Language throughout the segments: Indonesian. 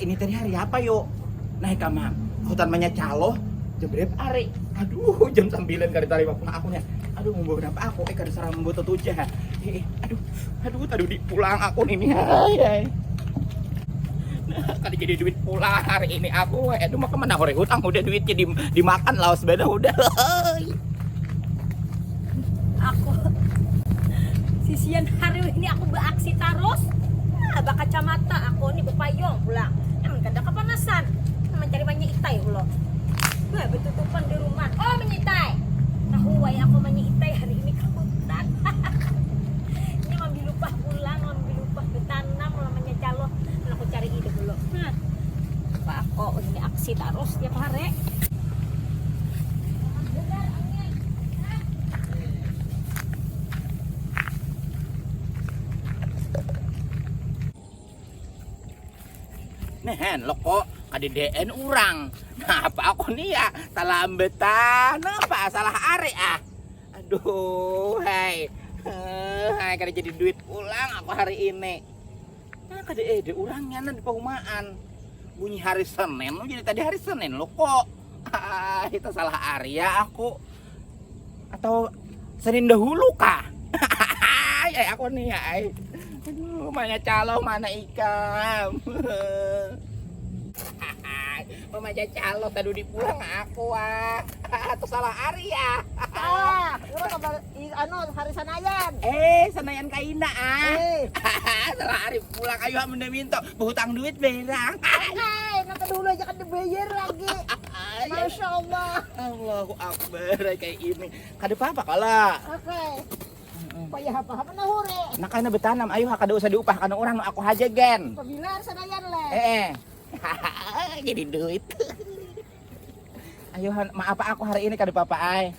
ini tadi hari apa yuk? Naik kama hutan banyak calo jam berapa hari? Aduh jam 9 kali tali bapak aku nya. Aduh mau berapa aku? Kada sarang membuat tujah. Aduh tadi di pulang aku ini. Hai. Nah, kali jadi duit pulang hari ini aku. Aduh mau kemana hore hutang udah duitnya dimakan laos beda udah. Aku sisian hari ini aku beraksi terus. Abah kacamata aku nih berpayung pulang. Emang kada kepanasan. Mencari banyak itai ulo. Wah betutupan di rumah. Oh menyitai. Tahu way aku menyitai hari ini ke hutan. Ini ambil lupa pulang, ambil lupa bertanam, namanya calo. Aku cari ide dulu. Apa aku ini aksi terus tiap hari. Nehen lo kok kadedeen urang. Nah apa aku nih ya talambetan apa salah are ah. Aduh hai. Hai kada jadi duit pulang aku hari ini. Nah kada urangnya di perumahan. Bunyi hari Senin lo jadi tadi hari Senin lo kok. Ah, itu salah area aku. Atau Senin dahulu kah? Ya aku nih ya. Aduh, mana calo, mana ikan. Mamaja calo tadi di pulang aku atau salah hari ya. Urang kabar hari Sanayan. Senayan kaina salah hari pulang ayo amenda minta berhutang duit berang. Nanti dulu aja kan dibayar lagi. Masya Allah. Allahu Akbar kayak ini. Kada apa-apa kala. Oke. Payah apa na hore. Nak kana betanam ayo kada usah diupah kana orang aku haja gen. Pabilar Sanayan le. Jadi duit. Ayo maaf aku hari ini kada apa-apa ay.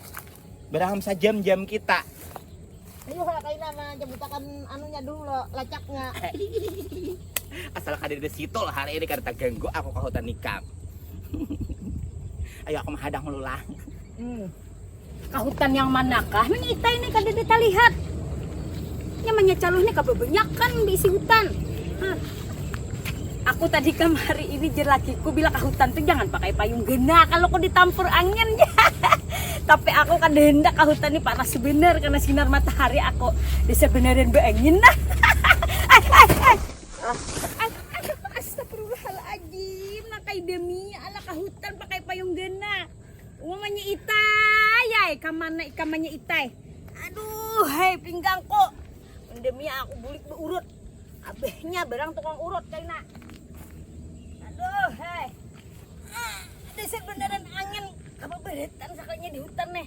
Beraham jam kita. Ayo kain nama jabutakan anunya dulu lacaknya. Asal kada di situ lah hari ini kada ganggu aku ke hutan nikah. Ayo aku menghadang lu lah. Ke hutan yang manakah? Menita ini kada kita lihat. Namanya calonnya kebanyakan diisi hutan. Aku tadi kemari ini jelakiku bilang ke hutan tuh jangan pakai payung gena kalau kau ditampur angin. Tapi aku kan hendak ke hutan ini panas sebenar karena sinar matahari aku disebenarin beangin. Astagfirullahaladzim, nakai demi ala ke hutan pakai payung gena. Umamanya itai, yai kamanya itai. Aduh, hai pinggangku. Demi aku bulik berurut. Abehnya barang tukang urut kaina. Aduh, hei. Ada beneran angin keberetan sakanya di hutan nih.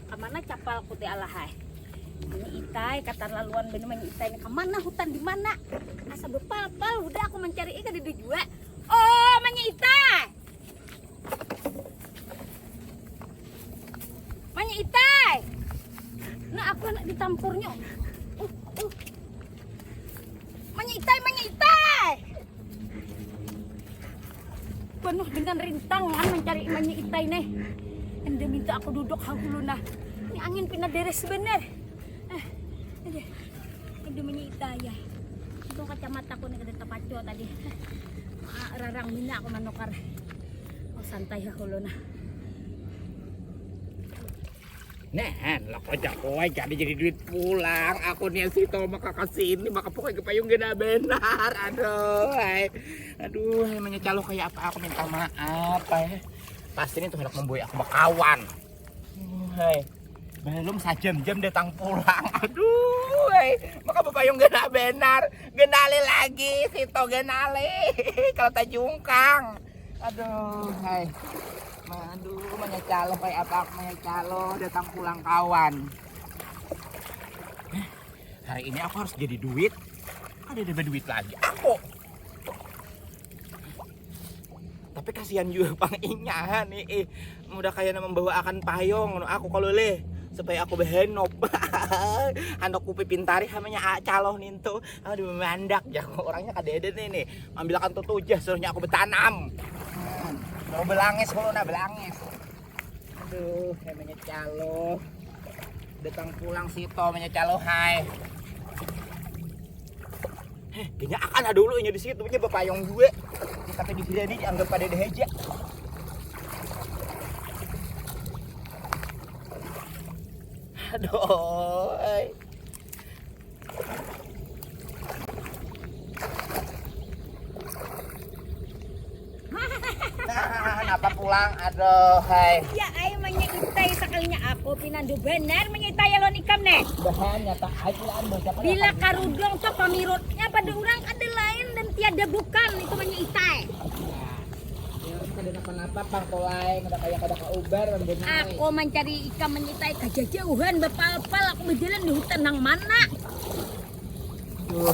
Kemana capal putih Allah hai. Ini itai kata laluan bener ini itai ini kemana hutan di mana? Asa bepal-pal udah aku mencari ikan di dua. Oh, manya itai. Manya itai. Nah, aku anak ditampurnya. Menyitai. Penuh dengan rintangan mencari menyitai nih. Anda minta aku duduk dulu nah. Ini angin pindah deres sebenar. Ada menyitai ya. Itu kacamata aku nih kada tepaco tadi. Rarang mina aku manukar. Oh santai hulu nah. Nen, lah kok jakoy jadi duit pulang. Aku nih si Toma kakak sini maka pokoknya kepayung gena benar. Aduh, namanya calo kayak apa aku minta maaf Pasti ini tuh hendak memboy aku kawan. Belum sajam-jam datang pulang. Aduh, maka pepayung gena benar. Genali lagi si To genali. Kalau tak jungkang. Aduh, Aduh, banyak calo kayak apa aku banyak calo datang pulang kawan. Hari ini aku harus jadi duit. Ada duit lagi aku. Tapi kasihan juga pang inya nih. Udah kayak membawa akan payung aku kalau leh supaya aku behenop. Anak kupi pintari namanya calo nintu. Aduh mandak ya orangnya kadeden nih. Ambil akan tutujah suruhnya aku bertanam. Mau belangis kalau nak belangis. Aduh, namanya calo. Datang pulang si To namanya calo hai. Kayaknya akan ada dulu di situ punya bapayong gue. Tapi di sini dianggap pada deheja. Aduh. Kenapa pulang? Aduh, hai. Ya ay manya itay sakalinya aku pinandu benar manya itay alon ikam nih. Bahan nyata hai pulaan bocah. Bila karudong tuh pamirutnya pada orang ada lain dan tiada bukan itu manya itay. Ada kenapa pang tolai kada kayak kada ka ubar benar. Aku mencari ikan manya itay kajauhan bapal-pal aku berjalan di hutan nang mana.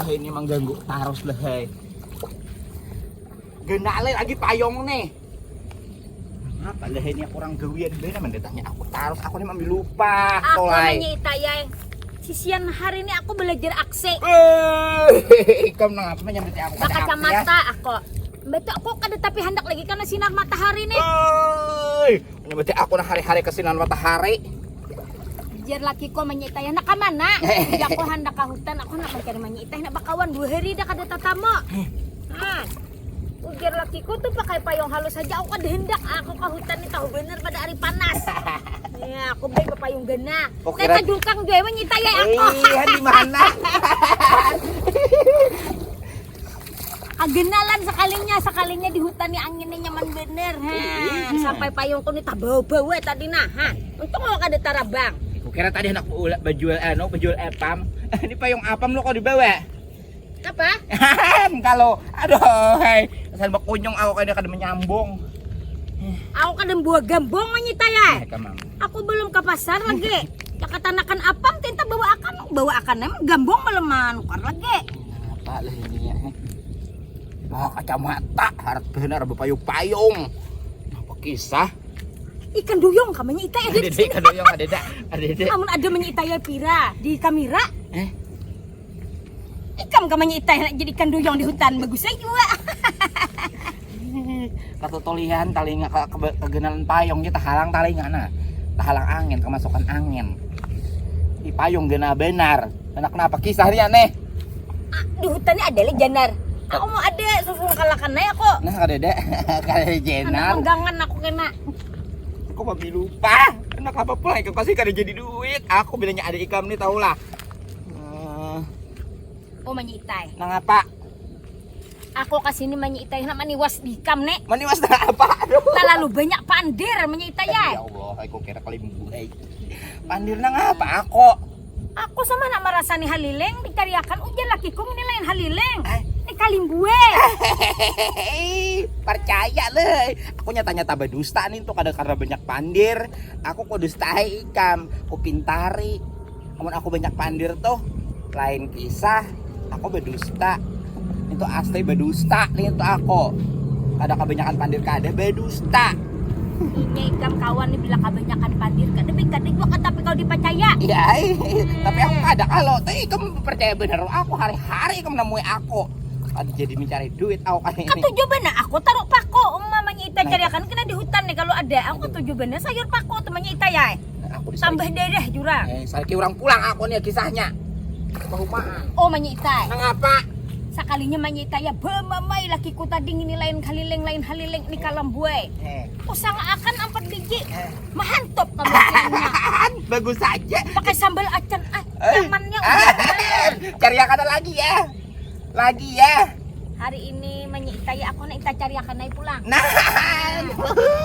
Ini emang ganggu taros lah, hai. Genale lagi payong nih. Apa lah ini orang gawian bener mendetanya aku taros aku nih mami lupa. Aku Tolai. manya itay ay. Sisian hari ini aku belajar aksi. Kamu ngapa menyambut aku pada Kacamata aku. Betul aku kada tapi hendak lagi karena sinar matahari nih. Menyambut aku nah hari-hari kesinan matahari. Jar laki ko manyitay nak mana? Di aku hendak ke hutan aku nak mencari manyitay nak bakawan 2 hari dah kada tatamo. Ujar laki ko tuh pakai payung halus saja aku kada hendak aku ke hutan ni tahu bener pada hari panas. Ya aku beli payung gena. Kita dulkang gue manyitay aku. Di mana? Agenalan sekalinya di hutan ni anginnya nyaman bener. Sampai payung ko ni tabaw-baw tadi nah. Untung kalau kada tarabang. Kira tadi anak penjual penjual epam. Ini payung apam lo kok dibawa? Apa? Kalau aduh, hai. Asal bakunyong aku kada menyambung. Aku kadang buah gambong manyitay ya. Kamang. Aku belum ke pasar lagi. Kakatanakan apam tinta bawa akan emang gambong malam nukar lagi. Apa lah ini ya? Kacamata harap benar berpayung-payung. Apa kisah? Ikan duyung kamanya itay ada di sini. Ikan duyung ada. Namun ada manya itay pira di kamera. Ikam kamanya itay nak jadi ikan duyung di hutan bagus aja juga. Katutolihan talinga kegenalan payung kita halang talinga na. Halang angin kemasukan angin. Di payung gena benar. Anak kenapa kisahnya nih? Di hutannya ada le janar. Aku mau ada susun kalakan aja aku. Nah kadede kadede jenar. Anak penggangan aku kena. Aku mami lupa. Anak apa pula ikam kasih kada jadi duit. Aku bilangnya ada ikam nih tau lah. Oh manya itay. Nang apa? Aku kasih ini manya itay nak maniwas di kam nek. Maniwas na apa? Aduh. Terlalu banyak pandir manya itay ya. Ya Allah, aku kira kali buhay. Pandir nang apa ako? Aku sama nak merasani halileng dikariakan ujar laki ko ini lain halileng. Ini kalimbue. Percaya leh. Aku nyata-nyata berdusta nih tuh karena banyak pandir. Aku kok dustai ikam, aku pintari. Namun aku banyak pandir tuh lain kisah. Aku berdusta. Itu asli berdusta nih tuh aku. Ada kebanyakan pandir kada berdusta. Ini ikam kawan nih bila kebanyakan pandir kada juga tapi kau dipercaya. Iya, tapi aku kada kalau tuh ikam percaya bener aku hari-hari ikam nemui aku. Tadi jadi mencari duit aku kali ini. Ketujuh bener aku taruh pako mamanya ita cariakan kena di hutan nih kalau ada. Aku ketujuh bener sayur pako temannya ita ya. Aku Tambah dadah jurang. Saya orang pulang aku nih kisahnya. Kehumaan. Oh manya ita. Nang apa? Sekalinya manya ita ya bemamai lakiku tadi ini lain halileng ini kalam buai. Usang akan 4 biji. Mahantop kamu pilihnya. Bagus saja. Pakai sambal acan nyamannya udah. Cari yang ada lagi ya. Lagi ya. Hari ini manya ita ya aku nak ita cari akan naik pulang. Nah.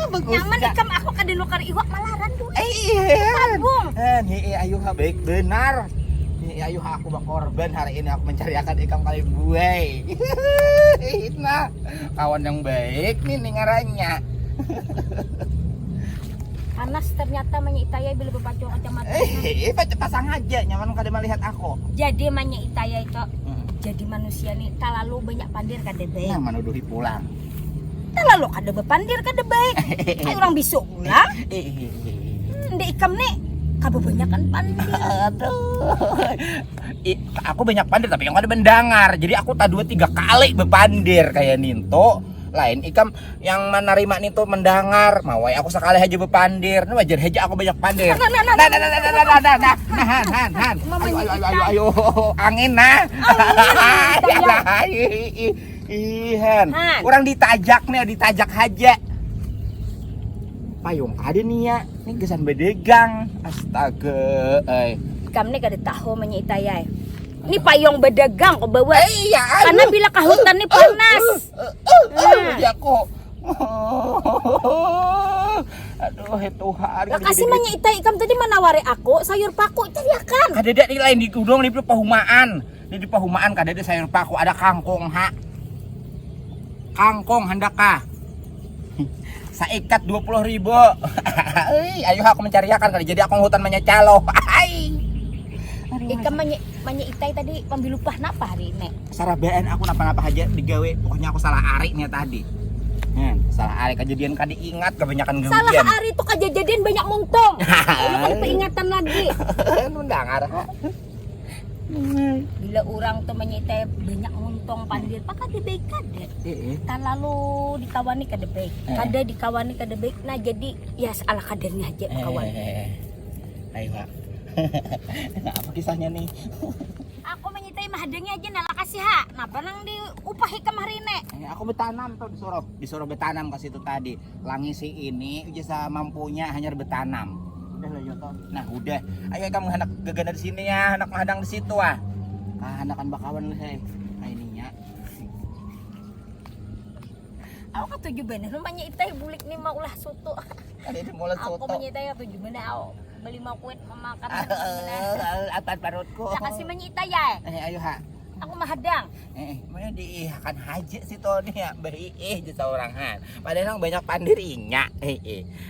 Bagus. Nyaman ikam aku kada nukar iwak malaran tuh. Iya. Tabung. Nih ayo baik benar. Nih ayo aku bang korban hari ini aku mencariakan ikan kali buai. Nah, kawan yang baik nih ngarannya. Panas ternyata manya itaya bila berpacu kacamata. Pasang aja nyaman kada melihat aku. Jadi manya itaya itu jadi manusia nih terlalu banyak pandir kada baik. Nah, menuduhi pulang. Terlalu kada bepandir kada baik. Ayo orang bisu pulang. Ndek ikam nih kebanyakan pandir. Aduh. Aku banyak pandir tapi yang ada mendengar. Jadi aku tak 2-3 kali bepandir kayak Ninto. Lain ikam yang menerima nih tuh mendengar. Mawai aku sekali aja bepandir. Nah, wajar aja aku banyak pandir. Nah. Han. Ayo. Angin nah. Ihan. Orang ditajak aja. Payung ada nih ya. Ini gesan bedegang. Astaga. Ikam nih kada tahu menyitayai. Ini payung bedagang kok bawa. Iya. Karena bila kahutan nih panas. Ya kok. Aduh, Tuhan. Kasih menyitay ikam tadi menawari aku sayur paku itu dia kan. Ada di lain di gudang di pahumaan. Di pahumaan kada ada sayur paku, ada kangkung Kangkung hendak kah? Saikat 20.000. Ayo aku mencariakan kali jadi aku hutan menyecalo. Ikam menyitay tadi pambilupah napa hari ini? Sarabaan aku napa-napa aja digawe. Pokoknya aku salah ari nih tadi. Salah ari kejadian kadi ingat kebanyakan gawian. Salah ari itu kejadian banyak mungtong. Ini kan peringatan lagi. Nundangar. Bila orang tuh menyitay banyak muntong pandir, pakai debek kade. Kan lalu dikawani kade baik, kade dikawani kade baik. Nah jadi ya ala kadernya aja kawan. Ayo Pak. Apa kisahnya nih? Aku menyitay mahadangnya aja nala kasih ha. Nah panang diupahi kemarin Aku betanam tuh disuruh betanam ke situ tadi. Langi si ini jasa mampunya hanya betanam. Nah udah, ayo kamu hendak gegana di sini ya, hendak menghadang di situ ah. Hendakan bakawan lah ininya. Aku katuju bener, rumahnya itay bulik nih mau ulah soto. Ada di mulut soto. Aku menyitay katuju bener aku beli mau kuit memakan. Atat perutku. Lah kasih menyitay ya. Ayo ha. Aku mahadang. Mana diihakan haji si Tony ya, beri seorang han. Padahal banyak pandirinya.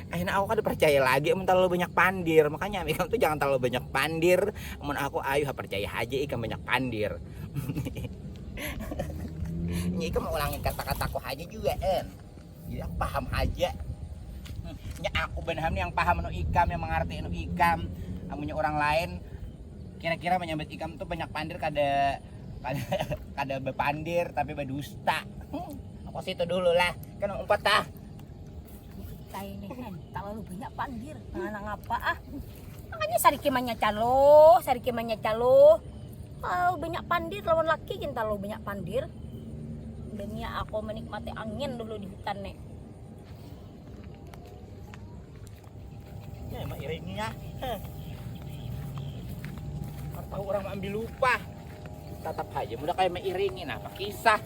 Akhirnya aku kan percaya lagi, terlalu banyak pandir. Makanya kamu tuh jangan terlalu banyak pandir. Mun aku ayo percaya aja ikan banyak pandir. Ini ikan mau ulangin kata-kataku aja juga jadi aku paham aja. Ya aku benar yang paham nu ikam yang mengerti nu ikam. Amunnya orang lain kira-kira menyambut ikam tuh banyak pandir kada bepandir tapi berdusta. Aku situ dulu lah. Kan umpat tah. Kita ini kan terlalu banyak pandir. Nah ngapa ah? Makanya sarikimanya calo. Oh, banyak pandir lawan laki kita lo banyak pandir. Demi aku menikmati angin dulu di hutan nih. Ya emang iringnya. Tahu orang ambil lupa. Tetap aja mudah kayak meiringin apa kisah.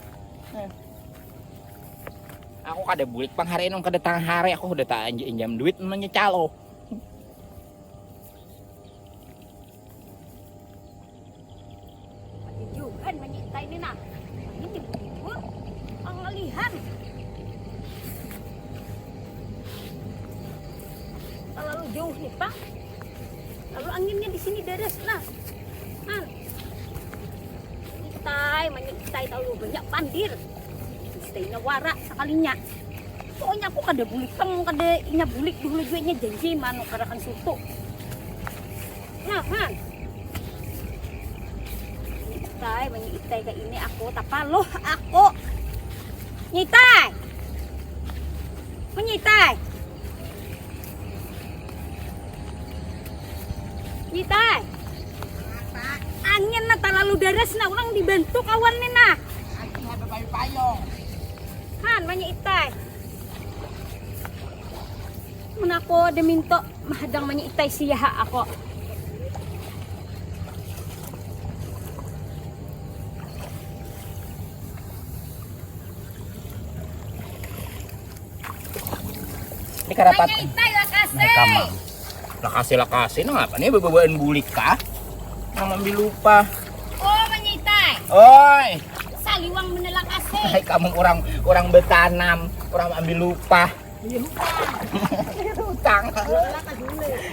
Aku kada bulik pang hari ini kada tang hari aku udah tak injam duit menyecalo. Juga menyita ini nah. Ini dibubur pengalihan. Terlalu jauh nih Pak. Lalu anginnya di sini deres nah. Menyiktai tahu banyak pandir. Stay nawara sekalinya. Pokoknya aku kada bulik peng kada inya bulik dulu juga nya janji manu kada kan sutu. Nah, menyiktai ke ini aku tapaloh aku. Nyitai. Menyitai. Nyitai. Angin na terlalu deras na orang dibantu kawan nih nah. Anjing ada payung. Han banyak itai. Mun aku deminto mahadang banyak itai siya ako. Ini karapat. Banyak itai lakase. Lakase nah ngapa nih bebawaan bulik kah? Ambil lupa. Oh, menyitai. Oi. Saliwang menelak ase. Hai kamu orang betanam, orang ambil lupa. Iya lupa. Hutang.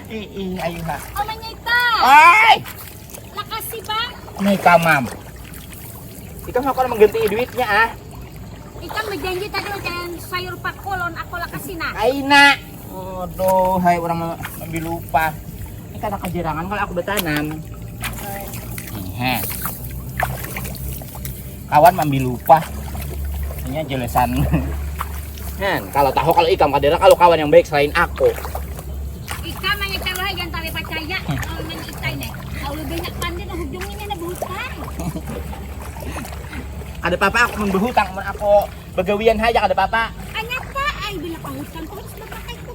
Ayo ha. Oh, menyitai. Oi. Lakasi bang. Nih kamam. Ikan aku mengganti duitnya ah. Ikan berjanji tadi macam sayur pakolon aku lakasi nah. Aina. Aduh, hai orang ambil lupa. Ini kata kejerangan kalau aku betanam. Kawan ambil lupa. Ini jelasan Kalau tahu kalau ikam kadera kalau kawan yang baik selain aku. Ika manya calohay jangan tali percaya. Kalau manya itay nih. Kalau lebih banyak pandai nah hujungnya na berhutang. Ada papa aku mun berhutang mun aku begawian aja ada papa. Anya pa ay bila pahutang ko sudah pakai ko.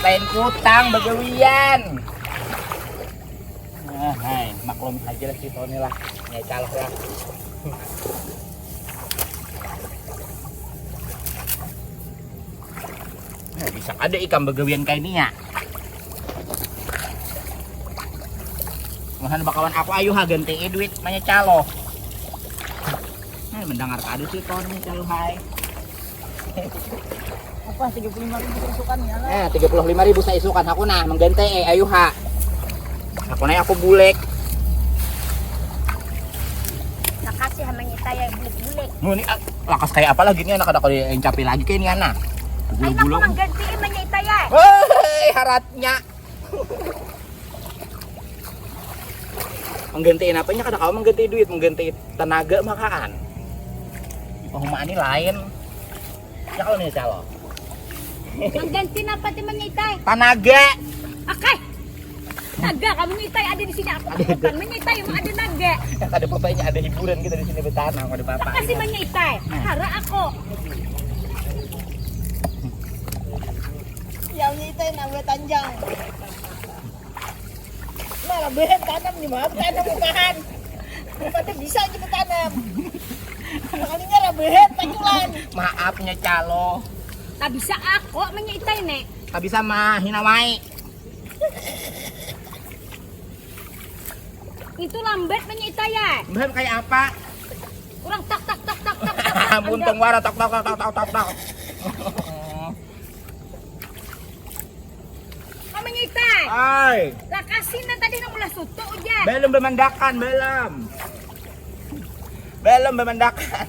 Lain hutang begawian. Hai, maklum aja lah si Tony lah. Nyecalok lah. Bisa ada ikan begawian kayak ini ya. Mohon bakawan aku ayo ha ganti duit manya calo. Mendengar kado si Tony calo hai. Apa 35.000 isukan ya? 35.000 saya isukan aku nah mengganti ayo ha. Aku naik aku bulek. Nakasih hamanya itay ay bulik-bulik. Ini lakas kayak apa lagi nih anak ada yang capek lagi kayak ini anak. Ay naku manggantiin manya itay ay. Hei haratnya. Menggantiin apanya kadang kau mengganti duit, mengganti tenaga makaan. Perumahan ini lain. Ya kalau nih calo. Manggantiin apa ti manya itay? Tenaga. Akay. Naga kamu itay ada di sini aku bukan manya itay mau ada naga. Ada papanya ada hiburan kita di sini bertanam ada papa. Kasih manya itay. Hara ako. Yang itay naga tanjang. Malah behet tanam nih mah, tanam bukan. Pada bisa aja bertanam. Makanya lah behet paculan. Maafnya calo. Tak bisa aku manya itay nek. Tak bisa mah hinawai. Itu lambat manya itay ya. Mbak kayak apa? Kurang tak. Buntung wara tak. Manya itay. Ay, Lah kasih na tadi na mula suto uja. belum bemendakan, belum. Belum bemendakan.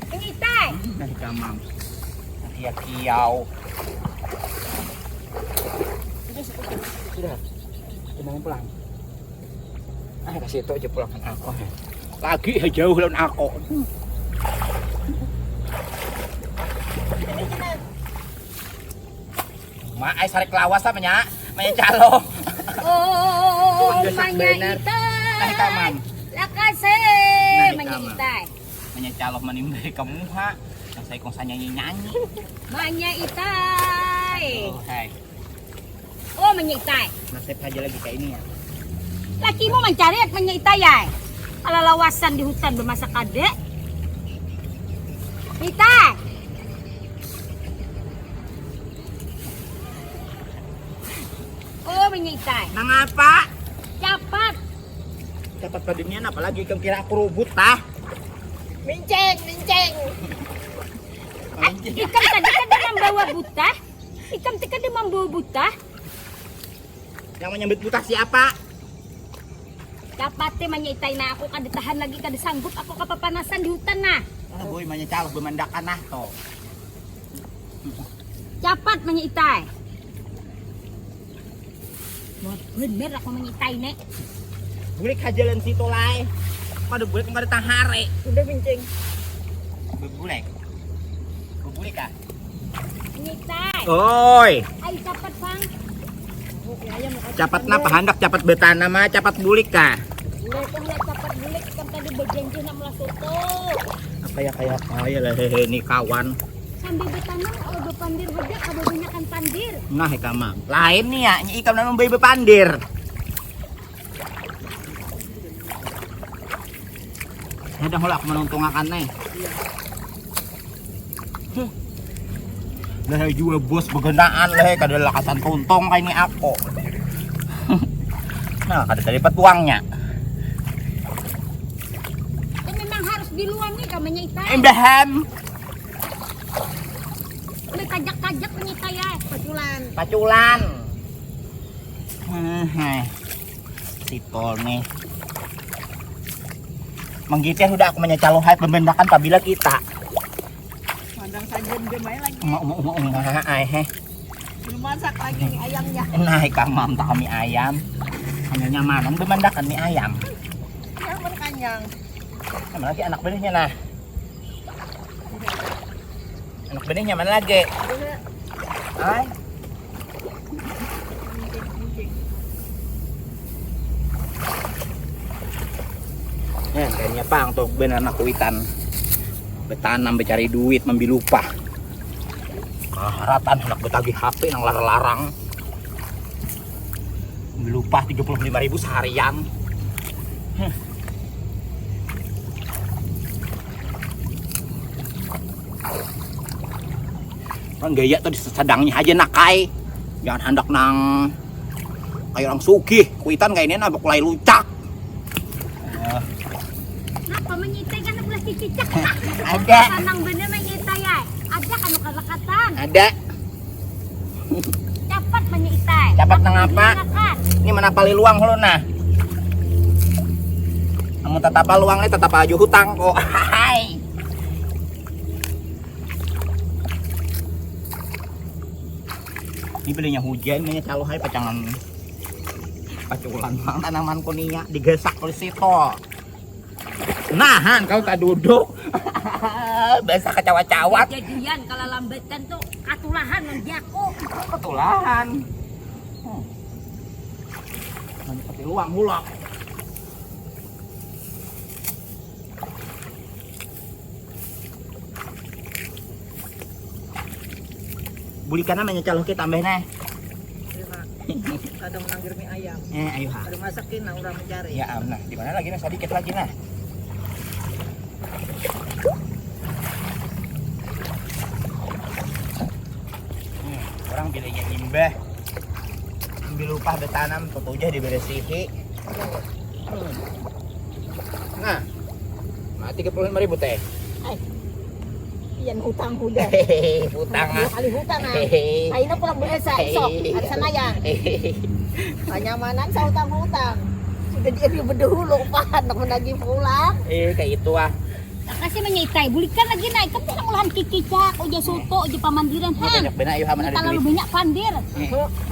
Manya itay. Nah, kamam. Kia kiau. Sudah. Kita pulang. Kasih itu aja pulangan aku. Lagi jauh lawan aku. Ma, ay sarik lawas apa nya? Manya calo. Oh, Desak manya bener. itay. Nah, kamam. Lah kasih Nah, manya kamam. itay. Manya calo menimba kamu ha. Yang saya kong nyanyi. Manya itay. Oh, hai. Oh, manya itay. Nasib aja lagi kayak ini ya. Laki mo mencari at manya itay ay. Alalawasan di hutan bermasa kade. Itay. Oh, manya itay. Mengapa? Cepat. Dapat padinian apalagi kau kira aku rubut tah? Minceng. Ikan tadi kan membawa buta. Ikan tadi kan membawa buta. Yang menyambut buta siapa? Dapat teh manya itay na ako kada tahan lagi kada sanggup ako kapapanasan di hutan na. Ah, boy, manya calo bemendakan nah to. Dapat manya itay. Wah, bener ako manya itay ne. Bulik kajalan situ lai. Pada bulik enggak ada tahare. Udah minceng. Bebulek. Bebulek ah. Manya itay. Oi, Ay dapat pang. capat napa hendak capat betana mah capat bulik kah? Boleh tuh lihat dapat bulik ikan tadi berjanji nak melasuto. Kayak lah hehe nih kawan. Sambil bertanam kalau berpandir beda kada banyakan pandir. Nah, kamam. Lain nih ya, nyi ikam nang bayi bepandir. Udah hula aku menuntung akan nih. Lah juga bos begenaan leh kada lakasan tuntung kayak ini aku. Nah, kada tadi petuangnya. Kan memang harus diluangi kamanya itay. Embaham. Boleh kajak-kajak manya itay ay. Paculan. Paculan. Sipol nih. Menggitir sudah aku menyecalo hai pembendakan apabila kita. Pandang saja gemay lagi. Ai he. Masak lagi nih ayamnya. Nah, kamam tak kami ayam. Hanya nyamanan bemendakan mie ayam. Yang berkanyang. Sama lagi anak benihnya nah. Anak benihnya mana lagi? Ay. Yan, kayaknya pang tuh bener anak kuitan. Betanam becari duit, membi lupa. Haratan anak betagi HP yang larang-larang. Membi lupa 35.000 seharian. Orang gaya tuh sedangnya aja nakai. Jangan hendak nang kayak orang sugih. Kuitan kayak ini nabok lay lucak. Apa menyitai kan ulah cicicak. Ada. Sanang bener menyitai ya. Ada kan kalakatan. Ada. Cepat menyitai. Cepat nang apa? Ini mana pali luang lo nah. Kamu tetap luangnya tetap aja hutang kok. Hai. Ini belinya hujan, ini calo hai pacangan paculan bang tanaman kunia digesak oleh situ. Nahan kau tak duduk. Biasa kecawa-cawa. Jadian kalau lambetan tuh katulahan ng jako. Ketulahan. Seperti luang hulak. Bulikan namanya calo kita tambah nih. Ada menanggir mie ayam. Ayo ha. Ada masakin nah orang mencari. Ya nah, di mana lagi nah? Sedikit lagi nah. Orang bilangnya imbah. Ambil lupa betanam tutujah diberesihi. Nah. Mati 35.000 teh. Iyan hutang kuda. Hutang Dua kali hutang ah. Ay na pulang berasa sok. At sana yan. Kanyamanan sa hutang-hutang. Sudah dia berdahulu pa nak menagih pulang. Kayak itu ah. Kasi menyitai bulikan lagi naik kan bisa mulahan kikicak uja soto uja pamandiran ha. Banyak benar ayo haman ada Terlalu duit. banyak pandir.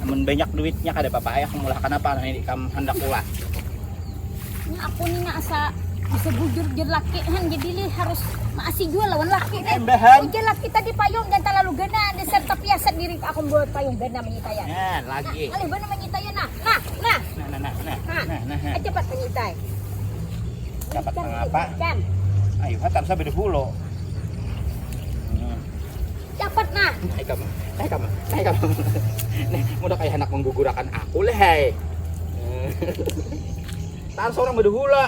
Namun banyak duitnya kada apa ayah mulah kenapa ini kam hendak ulah. Nya aku ni na asa bisa bujur jer laki han jadi li harus maasi jual lawan laki kan. Embahan. Uja laki tadi payung dan terlalu gana di serta piasan diri aku buat payung gana menyitayan. Nah, lagi. Alih benar menyitayan nah. Nah. Cepat menyitai. Dapat mengapa? Kan. Ayo hatam sa beda hulo. Cepat nah. Naik kamu. Nih, mudah kayak anak menggugurakan aku leh. Hai. Tahan seorang beda hula.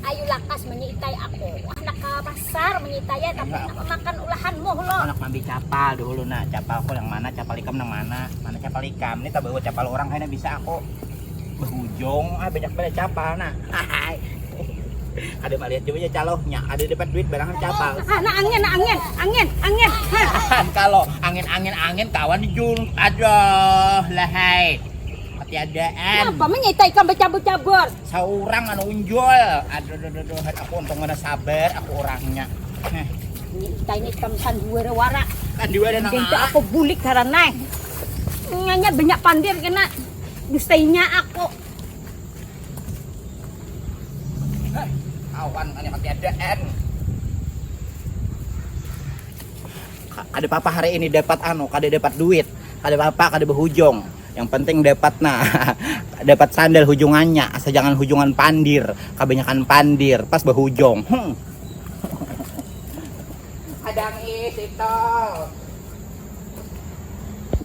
Ayo lakas menyitai aku. Anak ke pasar menyitai tapi nak makan ulahanmu lo. Anak mambi capal dulu nah. Capal aku yang mana? Capal ikam yang mana? Mana capal ikam? Ini tak bawa capal orang kayaknya bisa aku. Berhujung, banyak capal nah. Hai. Ada mah lihat coba calonya, ada dapat duit barangan capal. Nah angin. Kalau angin kawan dijul. Aduh, lahai. Ketiadaan. Apa menyitai kan bercabur-cabur? Seorang anu unjul. Aduh, aku untung mana sabar aku orangnya. Menyitai ini kamsan dua wara. Kan dua ada Jadi nang. aku bulik karena nganya banyak pandir kena dustainya aku. Awan kan ketiadaan. Ada papa hari ini dapat kada dapat duit. Kada papa kada berhujung. Yang penting dapat nah. Dapat sandal hujungannya, asal jangan hujungan pandir. Kebanyakan pandir pas berhujung. Kadang itu.